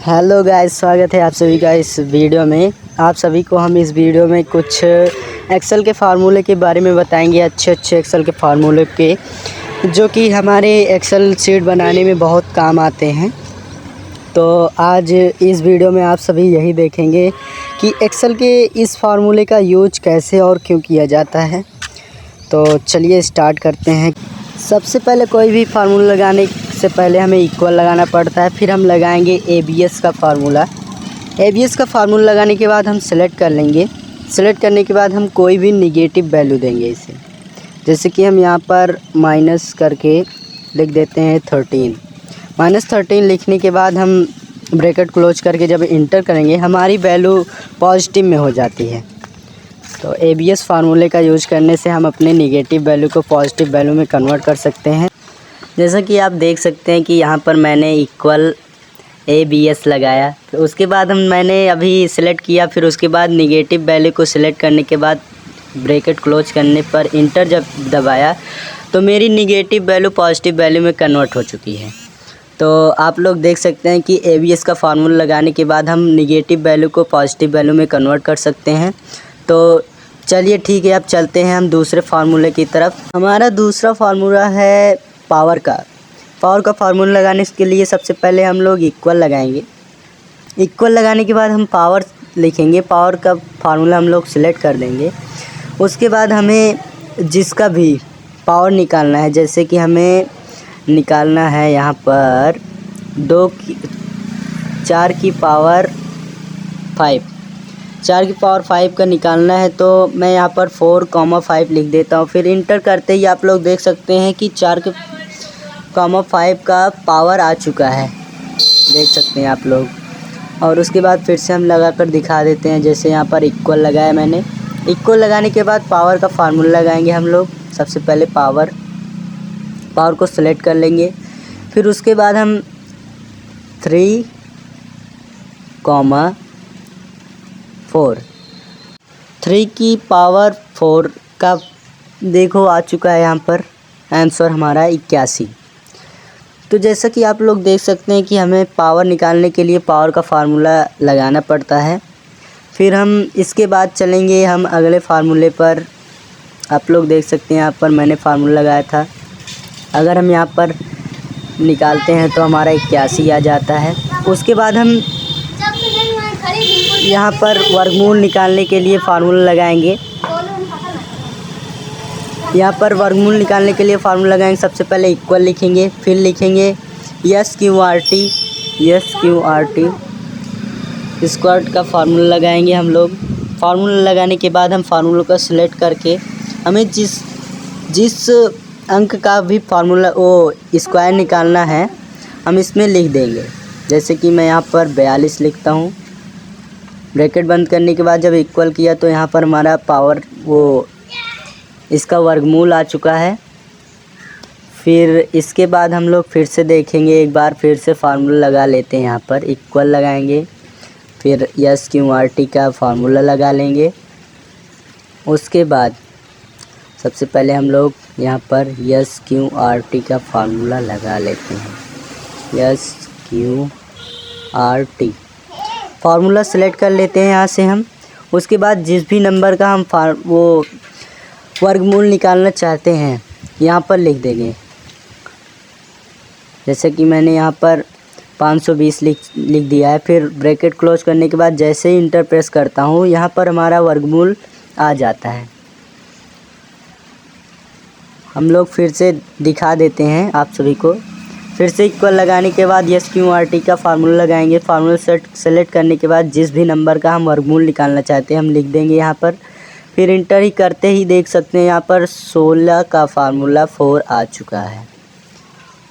Hello guys, स्वागत है आप सभी का इस वीडियो में। आप सभी को हम इस वीडियो में कुछ एक्सेल के फार्मूले के बारे में बताएंगे, अच्छे एक्सेल के फार्मूले के, जो कि हमारे एक्सेल शीट बनाने में बहुत काम आते हैं। तो आज इस वीडियो में आप सभी यही देखेंगे कि एक्सेल के इस फार्मूले का यूज कैसे और क्यों किया जाता है। तो चलिए स्टार्ट करते हैं। सबसे पहले कोई भी फार्मूला लगाने से पहले हमें इक्वल लगाना पड़ता है, फिर हम लगाएंगे एबीएस का फार्मूला। एबीएस का फार्मूला लगाने के बाद हम सेलेक्ट कर लेंगे। सेलेक्ट करने के बाद हम कोई भी निगेटिव वैल्यू देंगे इसे, जैसे कि हम यहाँ पर माइनस करके लिख देते हैं 13। -13 लिखने के बाद हम ब्रैकेट क्लोज करके जब इंटर करेंगे हमारी वैल्यू पॉजिटिव में हो जाती है। तो एबीएस फार्मूले का यूज करने से हम अपने निगेटिव वैल्यू को पॉजिटिव वैल्यू में कन्वर्ट कर सकते हैं। जैसा कि आप देख सकते हैं कि यहाँ पर मैंने इक्वल एबीएस लगाया, फिर उसके बाद मैंने अभी सिलेक्ट किया, फिर उसके बाद निगेटिव वैल्यू को सिलेक्ट करने के बाद ब्रैकेट क्लोज करने पर इंटर जब दबाया तो मेरी निगेटिव वैल्यू पॉजिटिव वैल्यू में कन्वर्ट हो चुकी है। तो आप लोग देख सकते हैं कि एबीएस का फार्मूला लगाने के बाद हम निगेटिव वैल्यू को पॉजिटिव वैल्यू में कन्वर्ट कर सकते हैं। तो चलिए ठीक है, अब चलते हैं हम दूसरे फार्मूले की तरफ। हमारा दूसरा फार्मूला है पावर का। पावर का फार्मूला लगाने के लिए सबसे पहले हम लोग इक्वल लगाएंगे। इक्वल लगाने के बाद हम पावर लिखेंगे। पावर का फार्मूला हम लोग सिलेक्ट कर देंगे। उसके बाद हमें जिसका भी पावर निकालना है, जैसे कि हमें निकालना है यहाँ पर 4 की पावर 5, 4 की पावर 5 का निकालना है। तो मैं यहाँ पर 4,5 लिख देता हूँ। फिर इंटर करते ही आप लोग देख सकते हैं कि 4,5 का पावर आ चुका है, देख सकते हैं आप लोग। और उसके बाद फिर से हम लगा कर दिखा देते हैं। जैसे यहाँ पर इक्वल लगाया मैंने। इक्वल लगाने के बाद पावर का फार्मूला लगाएंगे हम लोग। सबसे पहले पावर को सेलेक्ट कर लेंगे। फिर उसके बाद हम 3 की पावर 4 का देखो आ चुका है यहाँ पर आंसर हमारा 81। तो जैसा कि आप लोग देख सकते हैं कि हमें पावर निकालने के लिए पावर का फार्मूला लगाना पड़ता है। फिर हम इसके बाद चलेंगे हम अगले फार्मूले पर। आप लोग देख सकते हैं यहाँ पर मैंने फार्मूला लगाया था। अगर हम यहाँ पर निकालते हैं तो हमारा 81 आ जाता है। उसके बाद हम यहाँ पर वर्गमूल निकालने के लिए फार्मूला लगाएंगे। यहाँ पर वर्गमूल निकालने के लिए फार्मूला लगाएंगे। सबसे पहले इक्वल लिखेंगे, फिर लिखेंगे SQRT स्क्वायर का फार्मूला लगाएंगे हम लोग। फार्मूला लगाने के बाद हम फार्मूला को सिलेक्ट करके हमें जिस अंक का भी फार्मूला स्क्वायर निकालना है हम इसमें लिख देंगे। जैसे कि मैं यहाँ पर 42 लिखता हूँ। ब्रैकेट बंद करने के बाद जब इक्वल किया तो यहाँ पर हमारा पावर इसका वर्गमूल आ चुका है। फिर इसके बाद हम लोग फिर से देखेंगे, एक बार फिर से फार्मूला लगा लेते हैं। यहाँ पर इक्वल लगाएंगे, फिर SQRT का फार्मूला लगा लेंगे। उसके बाद सबसे पहले हम लोग यहाँ पर SQRT का फार्मूला लगा लेते हैं। SQRT फार्मूला सेलेक्ट कर लेते हैं यहाँ से हम। उसके बाद जिस भी नंबर का हम वर्गमूल निकालना चाहते हैं यहाँ पर लिख देंगे। जैसे कि मैंने यहाँ पर 520 लिख दिया है। फिर ब्रैकेट क्लोज करने के बाद जैसे ही इंटर प्रेस करता हूँ यहाँ पर हमारा वर्गमूल आ जाता है। हम लोग फिर से दिखा देते हैं आप सभी को। फिर से इक्वल लगाने के बाद SQRT का फार्मूला लगाएंगे। फार्मूला सेलेक्ट करने के बाद जिस भी नंबर का हम वर्गमूल निकालना चाहते हैं हम लिख देंगे यहाँ पर। फिर इंटर ही करते ही देख सकते हैं यहाँ पर 16 का फार्मूला 4 आ चुका है।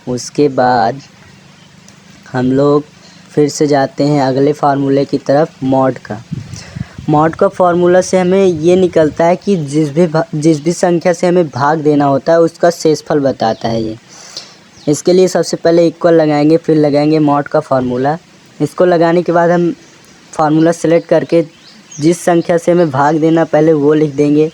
उसके बाद हम लोग फिर से जाते हैं अगले फार्मूले की तरफ, मॉड का फार्मूला से हमें ये निकलता है कि जिस भी संख्या से हमें भाग देना होता है उसका शेषफल बताता है ये। इसके लिए सबसे पहले इक्वल लगाएंगे, फिर लगाएंगे मॉड का फार्मूला। इसको लगाने के बाद हम फार्मूला सेलेक्ट करके जिस संख्या से हमें भाग देना पहले वो लिख देंगे।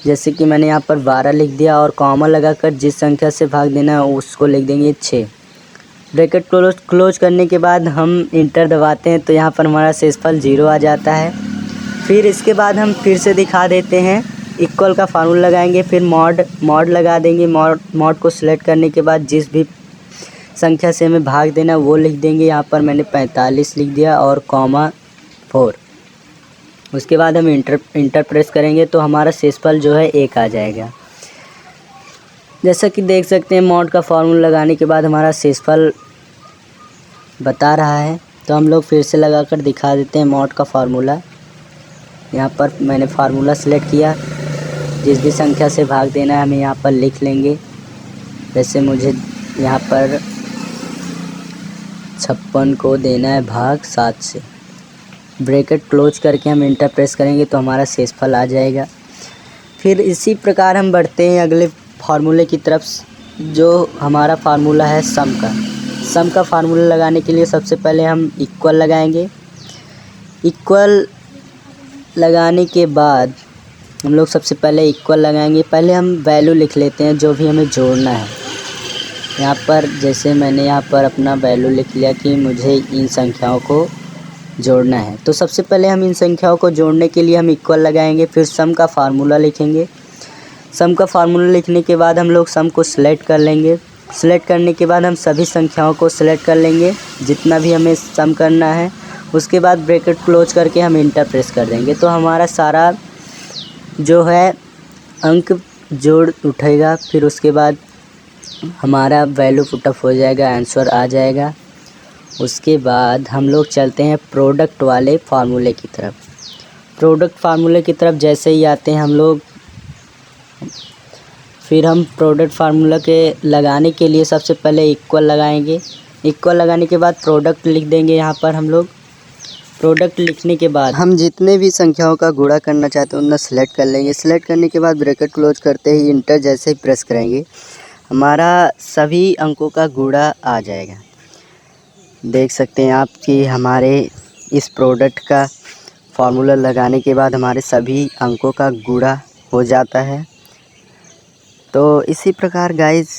जैसे कि मैंने यहाँ पर 12 लिख दिया और कॉमा लगाकर जिस संख्या से भाग देना है उसको लिख देंगे 6। ब्रैकेट क्लोज करने के बाद हम इंटर दबाते हैं तो यहाँ पर हमारा शेषफल 0 आ जाता है। फिर इसके बाद हम फिर से दिखा देते हैं, इक्वल का फार्मूला लगाएंगे, फिर मॉड लगा देंगे। मॉड को सिलेक्ट करने के बाद जिस भी संख्या से हमें भाग देना वो लिख देंगे। यहाँ पर मैंने 45 लिख दिया और कॉमा 4। उसके बाद हम इंटर प्रेस करेंगे तो हमारा शेषफल जो है 1 आ जाएगा। जैसा कि देख सकते हैं मॉड का फार्मूला लगाने के बाद हमारा शेषफल बता रहा है। तो हम लोग फिर से लगाकर दिखा देते हैं मॉड का फार्मूला। यहाँ पर मैंने फार्मूला सेलेक्ट किया, जिस भी संख्या से भाग देना है हमें यहाँ पर लिख लेंगे। जैसे मुझे यहाँ पर 56 को देना है भाग 7 से। ब्रैकेट क्लोज करके हम इंटर प्रेस करेंगे तो हमारा शेषफल आ जाएगा। फिर इसी प्रकार हम बढ़ते हैं अगले फार्मूले की तरफ, जो हमारा फार्मूला है सम का फार्मूला लगाने के लिए सबसे पहले हम इक्वल लगाएंगे। इक्वल लगाने के बाद हम लोग सबसे पहले इक्वल लगाएंगे। पहले हम वैल्यू लिख लेते हैं जो भी हमें जोड़ना है। यहाँ पर जैसे मैंने यहाँ पर अपना वैल्यू लिख लिया कि मुझे इन संख्याओं को जोड़ना है। तो सबसे पहले हम इन संख्याओं को जोड़ने के लिए हम इक्वल लगाएंगे, फिर सम का फार्मूला लिखेंगे। सम का फार्मूला लिखने के बाद हम लोग सम को सिलेक्ट कर लेंगे। सिलेक्ट करने के बाद हम सभी संख्याओं को सिलेक्ट कर लेंगे जितना भी हमें सम करना है। उसके बाद ब्रैकेट क्लोज करके हम इंटर प्रेस कर देंगे तो हमारा सारा जो है अंक जोड़ उठेगा। फिर उसके बाद हमारा वैल्यू पुटअप हो जाएगा, आंसर आ जाएगा। उसके बाद हम लोग चलते हैं प्रोडक्ट वाले फार्मूले की तरफ। प्रोडक्ट फार्मूले की तरफ जैसे ही आते हैं हम लोग, फिर हम प्रोडक्ट फार्मूला के लगाने के लिए सबसे पहले इक्वल लगाएंगे। इक्वल लगाने के बाद प्रोडक्ट लिख देंगे। यहाँ पर हम लोग प्रोडक्ट लिखने के बाद हम जितने भी संख्याओं का गुणा करना चाहते हैं उतना सेलेक्ट कर लेंगे। सेलेक्ट करने के बाद ब्रैकेट क्लोज करते ही इंटर जैसे ही प्रेस करेंगे हमारा सभी अंकों का गुणा आ जाएगा। देख सकते हैं आप कि हमारे इस प्रोडक्ट का फार्मूला लगाने के बाद हमारे सभी अंकों का गुणा हो जाता है। तो इसी प्रकार गाइस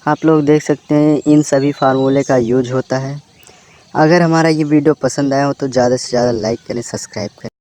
आप लोग देख सकते हैं इन सभी फार्मूले का यूज होता है। अगर हमारा ये वीडियो पसंद आया हो तो ज़्यादा से ज़्यादा लाइक करें, सब्सक्राइब करें।